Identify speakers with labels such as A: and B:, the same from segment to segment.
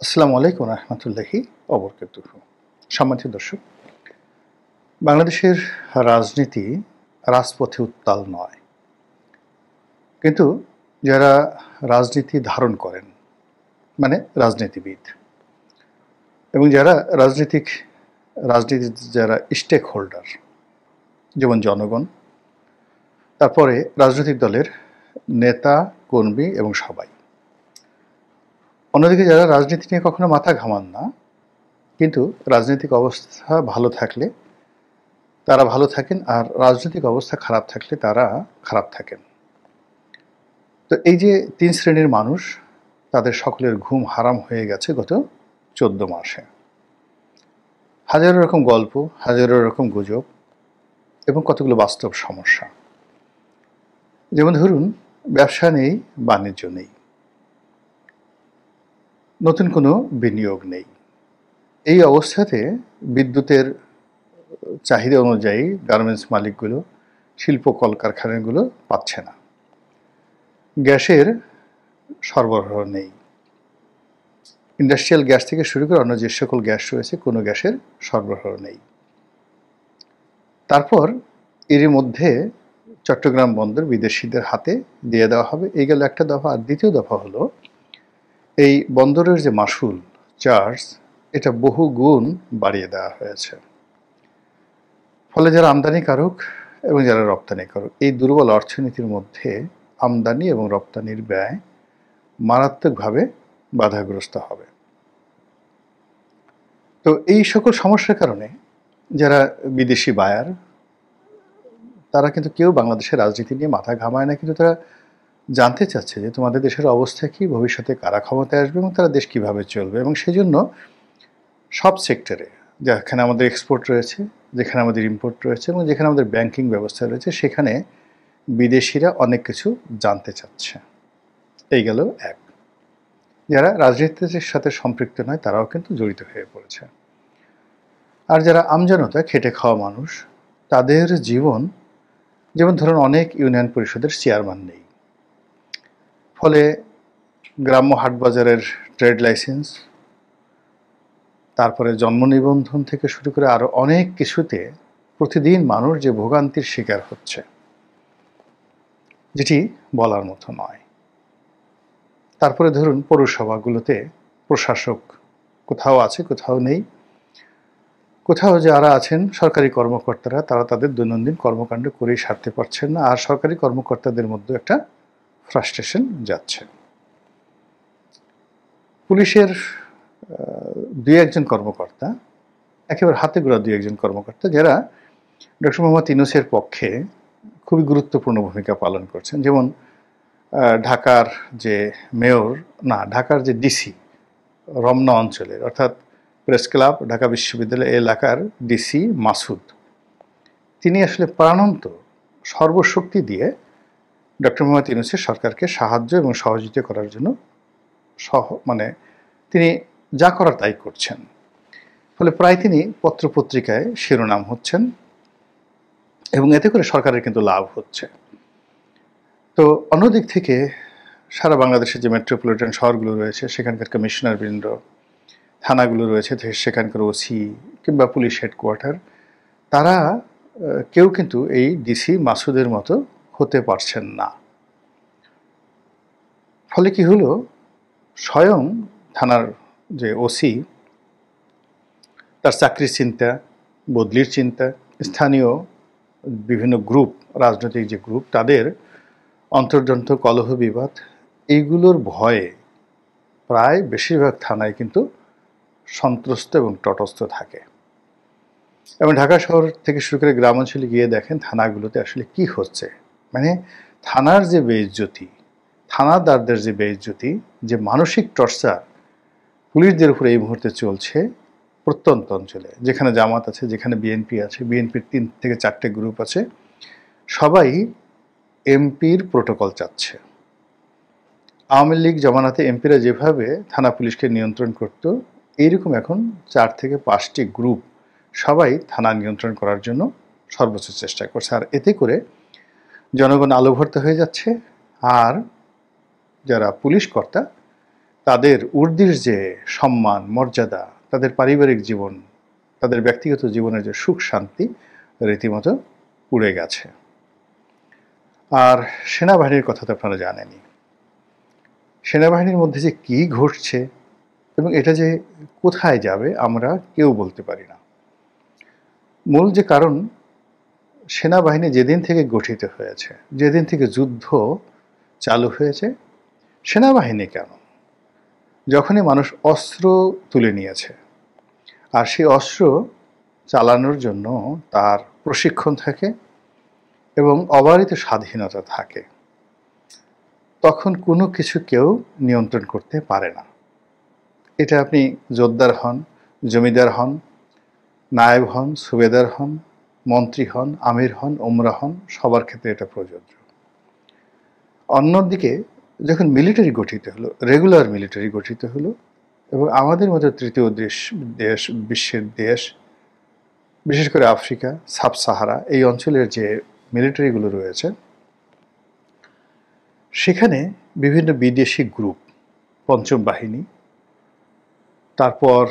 A: আসসালামু আলাইকুম রহমতুল্লাহি অবরকাতুহু। সম্মানিত দর্শক, বাংলাদেশের রাজনীতি রাজপথে উত্তাল নয়, কিন্তু যারা রাজনীতি ধারণ করেন মানে রাজনীতিবিদ এবং যারা রাজনীতির যারা স্টেক হোল্ডার, যেমন জনগণ, তারপরে রাজনৈতিক দলের নেতা কর্মী এবং সবাই। অন্যদিকে যারা রাজনীতি নিয়ে কখনো মাথা ঘামান না, কিন্তু রাজনৈতিক অবস্থা ভালো থাকলে তারা ভালো থাকেন, আর রাজনৈতিক অবস্থা খারাপ থাকলে তারা খারাপ থাকেন। তো এই যে তিন শ্রেণীর মানুষ, তাদের সকলের ঘুম হারাম হয়ে গেছে গত 14 মাসে। হাজারো রকম গল্প, হাজারো রকম গুজব এবং কতগুলো বাস্তব সমস্যা। যেমন ধরুন, ব্যবসা নেই, বাণিজ্য নেই, নতুন কোনো বিনিয়োগ নেই। এই অবস্থাতে বিদ্যুতের চাহিদা অনুযায়ী গার্মেন্টস মালিকগুলো, শিল্প কলকারখানাগুলো পাচ্ছে না। গ্যাসের সরবরাহ নেই, ইন্ডাস্ট্রিয়াল গ্যাস থেকে শুরু করে অন্য যে সকল গ্যাস রয়েছে কোনো গ্যাসের সরবরাহ নেই। তারপর এরই মধ্যে চট্টগ্রাম বন্দর বিদেশিদের হাতে দিয়ে দেওয়া হবে, এই গেল একটা দফা। আর দ্বিতীয় দফা হলো এই বন্দরের যে মাসুল চার্জ, এটা বহু গুণ বাড়িয়ে দেওয়া হয়েছে। ফলে যারা আমদানিকারক এবং যারা রপ্তানিকারক, এই দুর্বল অর্থনীতির মধ্যে আমদানি এবং রপ্তানির ব্যয় মারাত্মকভাবে বাধাগ্রস্ত হবে। তো এই সকল সমস্যার কারণে যারা বিদেশি বায়ার, তারা কিন্তু কেউ বাংলাদেশের রাজনীতি নিয়ে মাথা ঘামায় না, কিন্তু তারা জানতে চাচ্ছে যে তোমাদের দেশের অবস্থা কি, ভবিষ্যতে কারা ক্ষমতায় আসবে এবং তারা দেশ কিভাবে চলবে। এবং সেজন্য সব সেক্টরে, যেখানে আমাদের এক্সপোর্ট রয়েছে, যেখানে আমাদের ইম্পোর্ট রয়েছে এবং যেখানে আমাদের ব্যাংকিং ব্যবস্থা রয়েছে, সেখানে বিদেশিরা অনেক কিছু জানতে চাচ্ছে। এই গেল এক। যারা রাজনীতির সাথে সম্পৃক্ত নয় তারাও কিন্তু জড়িত হয়ে পড়েছে। আর যারা আমজনতা, খেটে খাওয়া মানুষ, তাদের জীবন, যেমন ধরুন অনেক ইউনিয়ন পরিষদের চেয়ারম্যান নেই, ফলে গ্রাম্য হাটবাজারের ট্রেড লাইসেন্স, তারপরে জন্ম নিবন্ধন থেকে শুরু করে আরও অনেক কিছুতে প্রতিদিন মানুষ যে ভোগান্তির শিকার হচ্ছে, যেটি বলার মতো নয়। তারপরে ধরুন পৌরসভাগুলোতে প্রশাসক কোথাও আছে, কোথাও নেই। কোথাও যারা আছেন সরকারি কর্মকর্তারা, তারা তাদের দৈনন্দিন কর্মকাণ্ড করেই সারতে পারছেন না, আর সরকারি কর্মকর্তাদের মধ্যে একটা ফ্রাস্ট্রেশন যাচ্ছে। পুলিশের দুই একজন কর্মকর্তা, একেবারে হাতে গোড়া দুই একজন কর্মকর্তা, যারা ডক্টর মোহাম্মদ ইউনূসের পক্ষে খুবই গুরুত্বপূর্ণ ভূমিকা পালন করছেন। যেমন ঢাকার যে মেয়র, না ঢাকার যে ডিসি রমনা অঞ্চলের, অর্থাৎ প্রেস ক্লাব, ঢাকা বিশ্ববিদ্যালয় এলাকার ডিসি মাসুদ, তিনি আসলে প্রাণান্ত সর্বশক্তি দিয়ে ডক্টর মোহাম্মদ ইউনূসের সরকারকে সাহায্য এবং সহযোগিতা করার জন্য তিনি যা করার তাই করছেন। ফলে প্রায় তিনি পত্রপত্রিকায় শিরোনাম হচ্ছেন এবং এতে করে সরকারের কিন্তু লাভ হচ্ছে। তো অন্যদিক থেকে সারা বাংলাদেশের যে মেট্রোপলিটন শহরগুলো রয়েছে, সেখানকার কমিশনারবৃন্দ, থানাগুলো রয়েছে, সেখানকার ওসি কিংবা পুলিশ হেডকোয়ার্টার, তারা কেউ কিন্তু এই ডিসি মাসুদের মতো হতে পারছেন না। ফলে কি হলো, স্বয়ং থানার যে ওসি, তার চাকরির চিন্তা, বদলির চিন্তা, স্থানীয় বিভিন্ন গ্রুপ, রাজনৈতিক যে গ্রুপ, তাদের অন্তর্জন্ত কলহ বিবাদ, এইগুলোর ভয়ে প্রায় বেশিরভাগ থানায় কিন্তু সন্ত্রস্ত এবং তটস্থ থাকে। এবং ঢাকা শহর থেকে শুরু করে গ্রাম অঞ্চলে গিয়ে দেখেন থানাগুলোতে আসলে কি হচ্ছে। মানে থানার যে বেইজ্জতি, থানাদারদের যে বেইজ্জতি, যে মানসিক টর্চার পুলিশদের উপরে এই মুহূর্তে চলছে প্রত্যন্ত অঞ্চলে, যেখানে জামাত আছে, যেখানে বিএনপি আছে, বিএনপির 3 থেকে 4টে গ্রুপ আছে, সবাই এমপির প্রোটোকল চাচ্ছে। আওয়ামী লীগ জমানাতে এমপিরা যেভাবে থানা পুলিশকে নিয়ন্ত্রণ করত, এইরকম এখন 4 থেকে 5টি গ্রুপ সবাই থানা নিয়ন্ত্রণ করার জন্য সর্বোচ্চ চেষ্টা করছে। আর এতে করে জনগণ আলোভর্তা হয়ে যাচ্ছে, আর যারা পুলিশ কর্তা তাদের ঊর্ধ্বের যে সম্মান মর্যাদা, তাদের পারিবারিক জীবন, তাদের ব্যক্তিগত জীবনের যে সুখ শান্তি রীতিমতো উড়ে গেছে। আর সেনাবাহিনীর কথা তো আপনারা জানেনই। সেনাবাহিনীর মধ্যে যে কী ঘটছে এবং এটা যে কোথায় যাবে আমরা কেউ বলতে পারি না। মূল যে কারণ, সেনাবাহিনী যেদিন থেকে গঠিত হয়েছে, যেদিন থেকে যুদ্ধ চালু হয়েছে, সেনাবাহিনী কেন, যখনই মানুষ অস্ত্র তুলে নিয়েছে আর সেই অস্ত্র চালানোর জন্য তার প্রশিক্ষণ থাকে এবং অবারিত স্বাধীনতা থাকে, তখন কোনো কিছু কেউ নিয়ন্ত্রণ করতে পারে না। এটা আপনি জোরদার হন, জমিদার হন, নায়েব হন, সুবেদার হন, মন্ত্রী হন, আমির হন, ওমরা হন, সবার ক্ষেত্রে এটা প্রযোজ্য। অন্যদিকে যখন মিলিটারি গঠিত হলো, রেগুলার মিলিটারি গঠিত হলো এবং আমাদের মতো তৃতীয় দেশ বিশ্বের দেশ, বিশেষ করে আফ্রিকা, সাব সাহারা এই অঞ্চলের যে মিলিটারিগুলো রয়েছে, সেখানে বিভিন্ন বিদেশি গ্রুপ, পঞ্চম বাহিনী, তারপর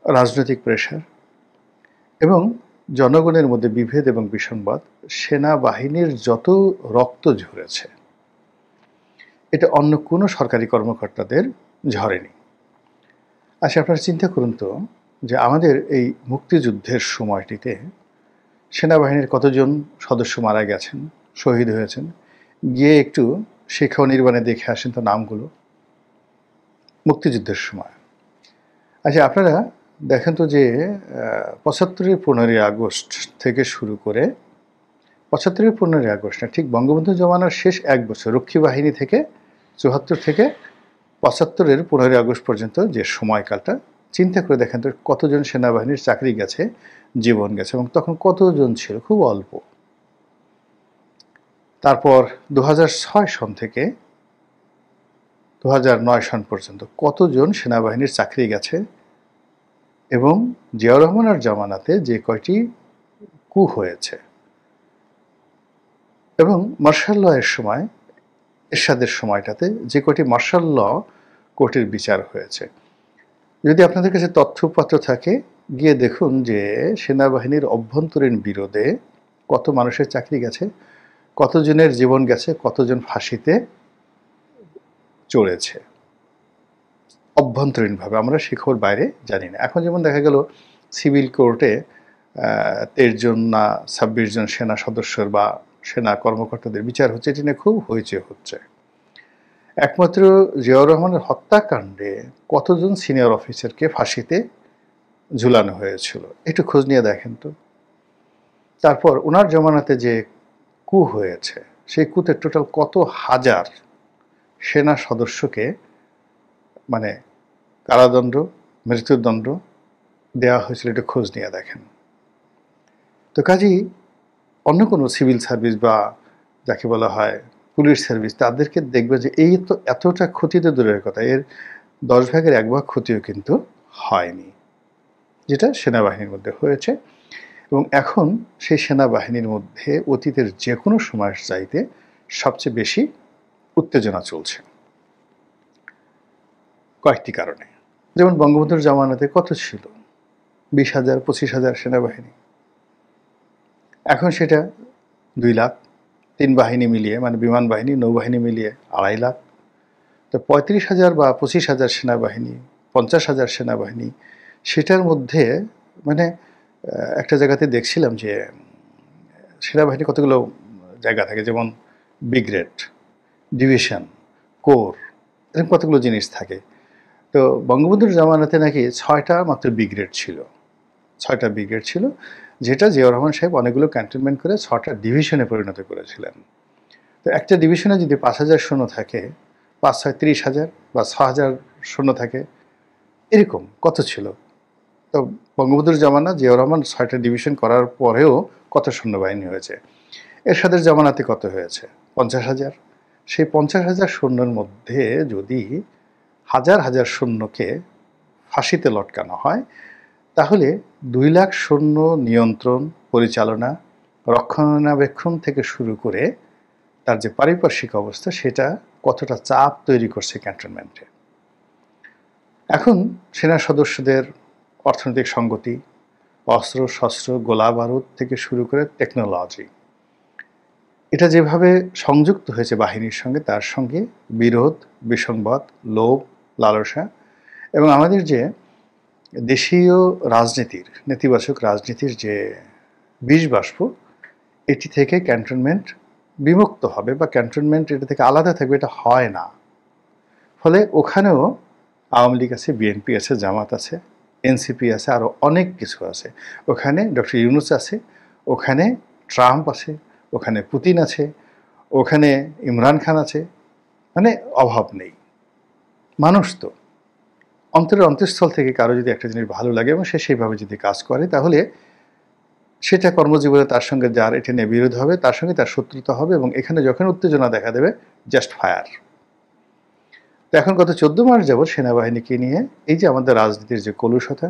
A: রাজনৈতিক প্রেশার এবং জনগণের মধ্যে বিভেদ এবং বিসংবাদ, সেনাবাহিনীর যত রক্ত ঝরেছে এটা অন্য কোনো সরকারি কর্মকর্তাদের ঝরেনি। আচ্ছা, আপনারা চিন্তা করুন তো যে আমাদের এই মুক্তিযুদ্ধের সময়টিতে সেনাবাহিনীর কতজন সদস্য মারা গেছেন, শহীদ হয়েছেন, গিয়ে একটু শিক্ষা নির্বাণে দেখে আসেন তো নামগুলো মুক্তিযুদ্ধের সময়। আচ্ছা, আপনারা দেখেন তো যে ৭৫-এর ১৫ই আগস্ট থেকে শুরু করে ৭৫-এর ১৫ই আগস্ট না, ঠিক বঙ্গবন্ধু জমানার শেষ এক বছর রক্ষী বাহিনী থেকে ৭৪ থেকে ৭৫-এর ১৫ই আগস্ট পর্যন্ত যে সময়কালটা চিন্তা করে দেখেন তো কতজন সেনাবাহিনীর চাকরি গেছে, জীবন গেছে, এবং তখন কতজন ছিল, খুব অল্প। তারপর ২০০৬ সন থেকে ২০০৯ সন পর্যন্ত কতজন সেনাবাহিনীর চাকরি গেছে, এবং জিয়াউর রহমানের জামানাতে যে কয়টি কু হয়েছে, এবং মার্শাল ল এর সময়, এরশাদের সময়টাতে যে কয়টি মার্শাল ল কোর্টের বিচার হয়েছে। যদি আপনাদের কাছে তথ্যপত্র থাকে, গিয়ে দেখুন যে সেনাবাহিনীর অভ্যন্তরীণ বিরোধে কত মানুষের চাকরি গেছে, কতজনের জীবন গেছে, কতজন ফাঁসিতে চড়েছে অভ্যন্তরীণভাবে। আমরা সে খবর বাইরে জানি না। এখন যেমন দেখা গেল সিভিল কোর্টে ২৩ জন না ২৬ জন সেনা সদস্যর বা সেনা কর্মকর্তাদের বিচার হচ্ছে, এটি নিয়ে খুব হইচই হচ্ছে। একমাত্র জিয়াউর রহমানের হত্যাকাণ্ডে কতজন সিনিয়র অফিসারকে ফাঁসিতে ঝুলানো হয়েছিল, একটু খোঁজ নিয়ে দেখেন তো। তারপর ওনার জমানাতে যে কু হয়েছে, সেই কুতে টোটাল কত হাজার সেনা সদস্যকে মানে কারাদণ্ড, মৃত্যুদণ্ড দেওয়া হয়েছিল, একটু খোঁজ নিয়ে দেখেন তো। কাজেই অন্য কোনো সিভিল সার্ভিস বা যাকে বলা হয় পুলিশ সার্ভিস, তাদেরকে দেখবে যে এই তো এতটা ক্ষতি তো দূরের কথা, এর ১০ ভাগের ১ ভাগ ক্ষতিও কিন্তু হয়নি, যেটা সেনাবাহিনীর মধ্যে হয়েছে। এবং এখন সেই সেনাবাহিনীর মধ্যে অতীতের যে কোনো সময়ের চাইতে সবচেয়ে বেশি উত্তেজনা চলছে কয়েকটি কারণে। যেমন বঙ্গবন্ধুর জামানাতে কত ছিল, ২০,০০০, ২৫,০০০ সেনাবাহিনী, এখন সেটা ২ লাখ, ৩ বাহিনী মিলিয়ে, মানে বিমান বাহিনী, নৌবাহিনী মিলিয়ে ২.৫ লাখ। তো ৩৫,০০০ বা ২৫,০০০ সেনাবাহিনী, ৫০,০০০ সেনাবাহিনী, সেটার মধ্যে মানে একটা জায়গাতে দেখছিলাম যে সেনাবাহিনী কতগুলো জায়গা থাকে, যেমন ব্রিগেড, ডিভিশন, কোর, এরকম কতগুলো জিনিস থাকে। তো বঙ্গবন্ধুর জামানাতে নাকি ৬টা মাত্র ব্রিগেড ছিল, ৬টা ব্রিগেড ছিল, যেটা জিয়াউর রহমান সাহেব অনেকগুলো ক্যান্টনমেন্ট করে ৬টা ডিভিশনে পরিণত করেছিলেন। তো একটা ডিভিশনে যদি ৫,০০০ সৈন্য থাকে, ৫-৬ ৩০,০০০ বা ৬,০০০ সৈন্য থাকে, এরকম কত ছিল। তো বঙ্গবন্ধুর জামানা জিয়াউর রহমান ৬টা ডিভিশন করার পরেও কত সৈন্যবাহিনী হয়েছে। এরশাদের জামানাতে কত হয়েছে, ৫০,০০০। সেই ৫০,০০০ সৈন্যের মধ্যে যদি হাজার হাজার সৈন্যকে ফাঁসিতে লটকানো হয়, তাহলে ২ লাখ সৈন্য নিয়ন্ত্রণ, পরিচালনা, রক্ষণাবেক্ষণ থেকে শুরু করে তার যে পারিপার্শ্বিক অবস্থা, সেটা কতটা চাপ তৈরি করছে ক্যান্টনমেন্টে। এখন সেনা সদস্যদের অর্থনৈতিক সঙ্গতি, অস্ত্র শস্ত্র গোলা বারুদ থেকে শুরু করে টেকনোলজি, এটা যেভাবে সংযুক্ত হয়েছে বাহিনীর সঙ্গে, তার সঙ্গে বিরোধ, বিসংবাদ, লোভ, লালসা এবং আমাদের যে দেশীয় রাজনীতির, নেতিবাচক রাজনীতির যে বিষবাষ্প, এটি থেকে ক্যান্টনমেন্ট বিমুক্ত হবে বা ক্যান্টনমেন্ট এটা থেকে আলাদা থাকবে, এটা হয় না। ফলে ওখানেও আওয়ামী লীগ আছে, বিএনপি আছে, জামাত আছে, এনসিপি আছে, আরও অনেক কিছু আছে। ওখানে ডক্টর ইউনূস আছে, ওখানে ট্রাম্প আছে, ওখানে পুতিন আছে, ওখানে ইমরান খান আছে, মানে অভাব নেই। মানুষ তো অন্তরের অন্তঃস্থল থেকে কারো যদি একটা জিনিস ভালো লাগে এবং সে সেইভাবে যদি কাজ করে, তাহলে সেটা কর্মজীবনে তার সঙ্গে যার এটা নিয়ে বিরোধ হবে, তার সঙ্গে তার শত্রুতা হবে এবং এখানে যখন উত্তেজনা দেখা দেবে, জাস্ট ফায়ার। তো এখন গত 14 মাস যাবৎ সেনাবাহিনীকে নিয়ে এই যে আমাদের রাজনীতির যে কলুষতা,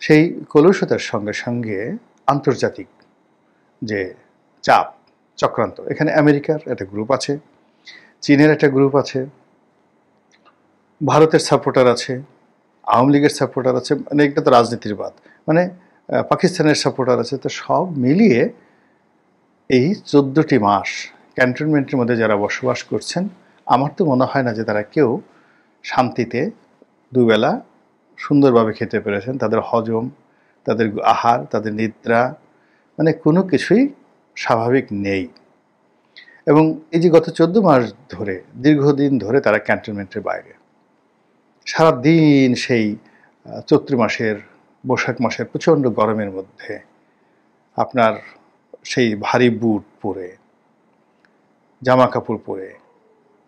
A: সেই কলুষতার সঙ্গে সঙ্গে আন্তর্জাতিক যে চাপ, চক্রান্ত, এখানে আমেরিকার একটা গ্রুপ আছে, চীনের একটা গ্রুপ আছে, ভারতের সাপোর্টার আছে, আওয়ামী লীগের সাপোর্টার আছে, মানে এটা তো রাজনীতির বাদ, মানে পাকিস্তানের সাপোর্টার আছে। তো সব মিলিয়ে এই 14টি মাস ক্যান্টনমেন্টের মধ্যে যারা বসবাস করছেন, আমার তো মনে হয় না যে তারা কেউ শান্তিতে দুবেলা সুন্দরভাবে খেতে পেরেছেন। তাদের হজম, তাদের আহার, তাদের নিদ্রা, মানে কোনো কিছুই স্বাভাবিক নেই। এবং এই যে গত 14 মাস ধরে, দীর্ঘদিন ধরে তারা ক্যান্টনমেন্টের বাইরে, সারাদিন সেই চৈত্র মাসের, বৈশাখ মাসের প্রচণ্ড গরমের মধ্যে আপনার সেই ভারী বুট পরে, জামা কাপড় পরে,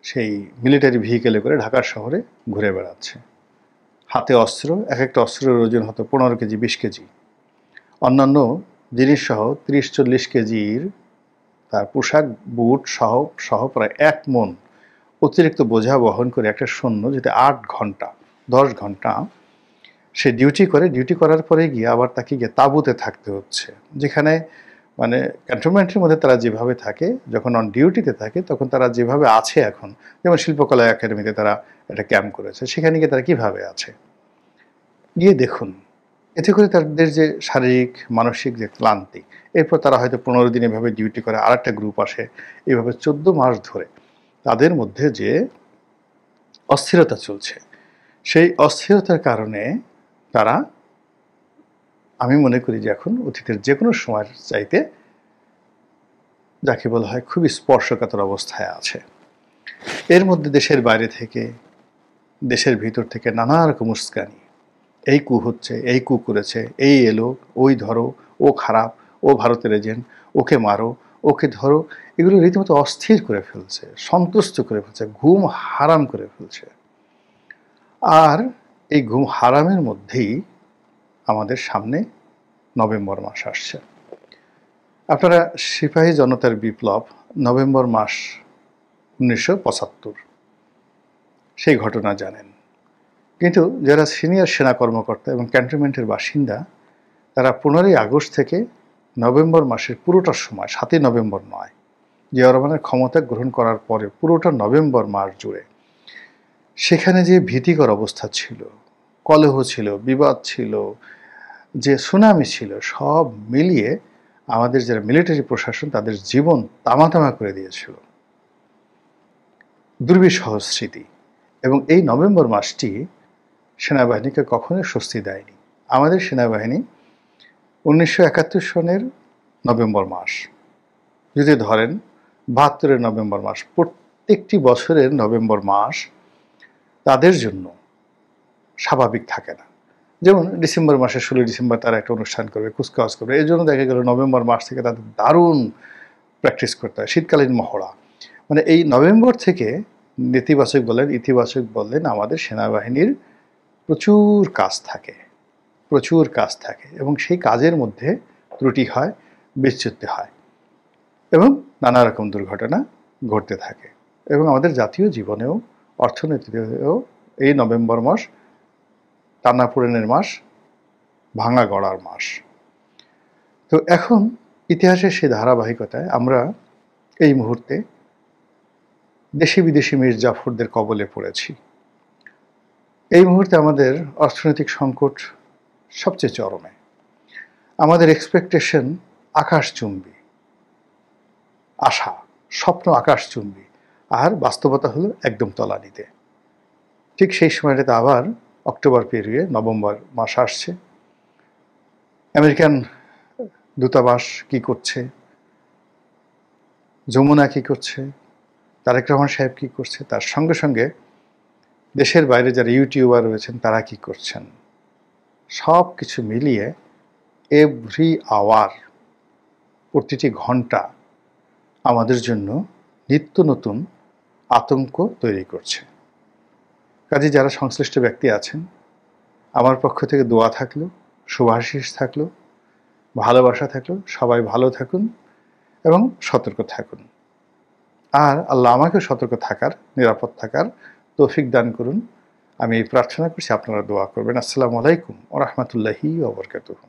A: সেই মিলিটারি ভেহিকেলে করে ঢাকার শহরে ঘুরে বেড়াচ্ছে। হাতে অস্ত্র, এক একটা অস্ত্রের ওজন হতো 15 কেজি, 20 কেজি, অন্যান্য জিনিসসহ 30-40 কেজির তার পোশাক, বুট সহ প্রায় 1 মণ অতিরিক্ত বোঝা বহন করে একটা সৈন্য, যেটা 8 ঘন্টা 10 ঘন্টা সে ডিউটি করার পরে গিয়ে আবার তাকে গিয়ে তাঁবুতে থাকতে হচ্ছে, যেখানে মানে ক্যান্টনমেন্টের মধ্যে তারা যেভাবে থাকে, যখন অন ডিউটিতে থাকে তখন তারা যেভাবে আছে এখন, যেমন শিল্পকলা একাডেমিতে তারা একটা ক্যাম্প করেছে, সেখানে গিয়ে তারা কীভাবে আছে গিয়ে দেখুন। এতে করে তাদের যে শারীরিক মানসিক যে ক্লান্তি, এরপর তারা হয়তো 15 দিন এভাবে ডিউটি করে, আর একটা গ্রুপ আসে, এভাবে 14 মাস ধরে তাদের মধ্যে যে অস্থিরতা চলছে, সেই অস্থিরতার কারণে তারা, আমি মনে করি যে এখন অতীতের যে কোনো সময়ের চাইতে যাকে বলা হয় খুবই স্পর্শকাতর অবস্থায় আছে। এর মধ্যে দেশের বাইরে থেকে, দেশের ভিতর থেকে নানা রকম উস্কানি, এই কু হচ্ছে, এই কু করেছে, এই এলো, ওই ধরো, ও খারাপ, ও ভারতের এজেন্ট, ওকে মারো, ওকে ধরো, এগুলো রীতিমতো অস্থির করে ফেলছে, সন্তুষ্ট করে ফেলছে, ঘুম হারাম করে ফেলছে। আর এই ঘুম হারামের মধ্যেই আমাদের সামনে নভেম্বর মাস আসছে। আপনারা সিপাহী জনতার বিপ্লব নভেম্বর মাস 1975 সেই ঘটনা জানেন, কিন্তু যারা সিনিয়র সেনা কর্মকর্তা এবং ক্যান্টনমেন্টের বাসিন্দা, তারা 15ই আগস্ট থেকে নভেম্বর মাসের পুরোটা সময়, 7ই নভেম্বর নয়, জিয়াউর রহমানের ক্ষমতা গ্রহণ করার পরে পুরোটা নভেম্বর মাস জুড়ে সেখানে যে ভীতিকর অবস্থা ছিল, কলহ ছিল, বিবাদ ছিল, যে সুনামি ছিল, সব মিলিয়ে আমাদের যারা মিলিটারি প্রশাসন তাদের জীবন তামাতামা করে দিয়েছিল। দুর্বিষহ স্মৃতি। এবং এই নভেম্বর মাসটি সেনাবাহিনীকে কখনোই স্বস্তি দেয়নি। আমাদের সেনাবাহিনী 1971 সনের নভেম্বর মাস, যদি ধরেন 72-এর নভেম্বর মাস, প্রত্যেকটি বছরের নভেম্বর মাস তাদের জন্য স্বাভাবিক থাকে না। যেমন ডিসেম্বর মাসে 16 ডিসেম্বর তারা একটা অনুষ্ঠান করবে, কুচকাওয়াজ করবে, এই জন্য দেখা গেল নভেম্বর মাস থেকে তাদের দারুণ প্র্যাকটিস করতে হয়, শীতকালীন মহড়া। মানে এই নভেম্বর থেকে নেতিবাচক বলেন, ইতিবাচক বললেন, আমাদের সেনাবাহিনীর প্রচুর কাজ থাকে এবং সেই কাজের মধ্যে ত্রুটি হয়, বিচ্যুতি হয় এবং নানা রকম দুর্ঘটনা ঘটতে থাকে। এবং আমাদের জাতীয় জীবনেও, অর্থনীতিতেও এই নভেম্বর মাস টানাপোড়েনের মাস, ভাঙা গড়ার মাস। তো এখন ইতিহাসের সেই ধারাবাহিকতায় আমরা এই মুহূর্তে দেশি বিদেশি মীর জাফরদের কবলে পড়েছি। এই মুহূর্তে আমাদের অর্থনৈতিক সংকট সবচেয়ে চরমে। আমাদের এক্সপেকটেশন আকাশচুম্বী, আশা, স্বপ্ন আকাশচুম্বী, আর বাস্তবতা হলো একদম তলানিতে। ঠিক সেই সময়টাতে আবার অক্টোবর পেরিয়ে নভেম্বর মাস আসছে। আমেরিকান দূতাবাস কি করছে, যমুনা কি করছে, তারেক রহমান সাহেব কি করছে, তার সঙ্গে সঙ্গে দেশের বাইরে যারা ইউটিউবার রয়েছেন তারা কি করছেন, সব কিছু মিলিয়ে এভরি আওয়ার, প্রতিটি ঘন্টা আমাদের জন্য নিত্য নতুন আতঙ্ক তৈরি করছে। কাজে যারা সংশ্লিষ্ট ব্যক্তি আছেন, আমার পক্ষ থেকে দোয়া থাকলো, শুভাশিস থাকলো, ভালোবাসা থাকলো, সবাই ভালো থাকুন এবং সতর্ক থাকুন। আর আল্লাহ আমাকে সতর্ক থাকার, নিরাপদ থাকার তৌফিক দান করুন। আমি এই প্রার্থনা করছি, আপনারা দোয়া করবেন। আসসালামু আলাইকুম ওয়া রাহমাতুল্লাহি ওয়া বারাকাতুহু।